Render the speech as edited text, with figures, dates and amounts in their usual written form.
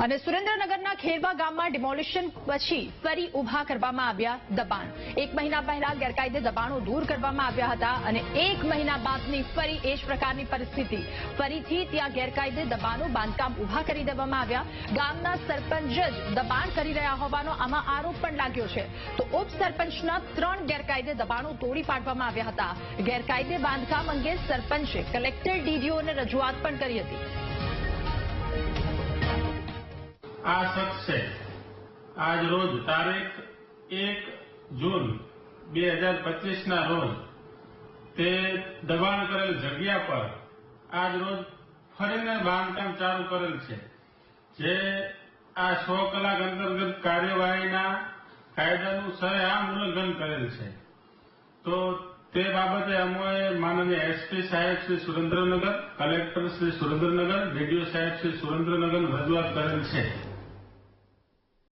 અને સુરેન્દ્રનગરના ખેરવા ગામમાં ડિમોલિશન પછી ફરી ઉભા કરવામાં આવ્યા દબાણ। 1 મહિના પહેલા ગેરકાયદે દબાણો દૂર કરવામાં આવ્યા હતા અને 1 મહિના બાદની ફરી એ જ પ્રકારની પરિસ્થિતિ। ફરીથી ત્યાં ગેરકાયદે દબાણો બાંધકામ ઉભા કરી દેવામાં આવ્યા। ગામના સરપંચ જ દબાણ કરી રહ્યા હોવાનો આમાં આરોપ પણ લાગ્યો છે। તો ઉપસરપંચના 3 ગેરકાયદે દબાણો તોડી પાડવામાં આવ્યા હતા। ગેરકાયદે બાંધકામ અંગે સરપંચે કલેક્ટર ડીડીઓને રજૂઆત પણ કરી હતી। આ શખ્સે આજ રોજ તારીખ 1 જૂન 2025 રોજ તે દબાણ કરેલ જગ્યા પર આજ રોજ ફરીને બાંધકામ ચાલુ કરેલ છે, જે આ 100 કલાક અંતર્ગત કાર્યવાહીના કાયદાનું સરેઆમ ઉલ્લંઘન કરેલ છે। તો તે બાબતે અમે માનનીય એસપી સાહેબ શ્રી સુરેન્દ્રનગર, કલેક્ટર શ્રી સુરેન્દ્રનગર, ડીડીઓ સાહેબ શ્રી સુરેન્દ્રનગર રજૂઆત કરેલ છે।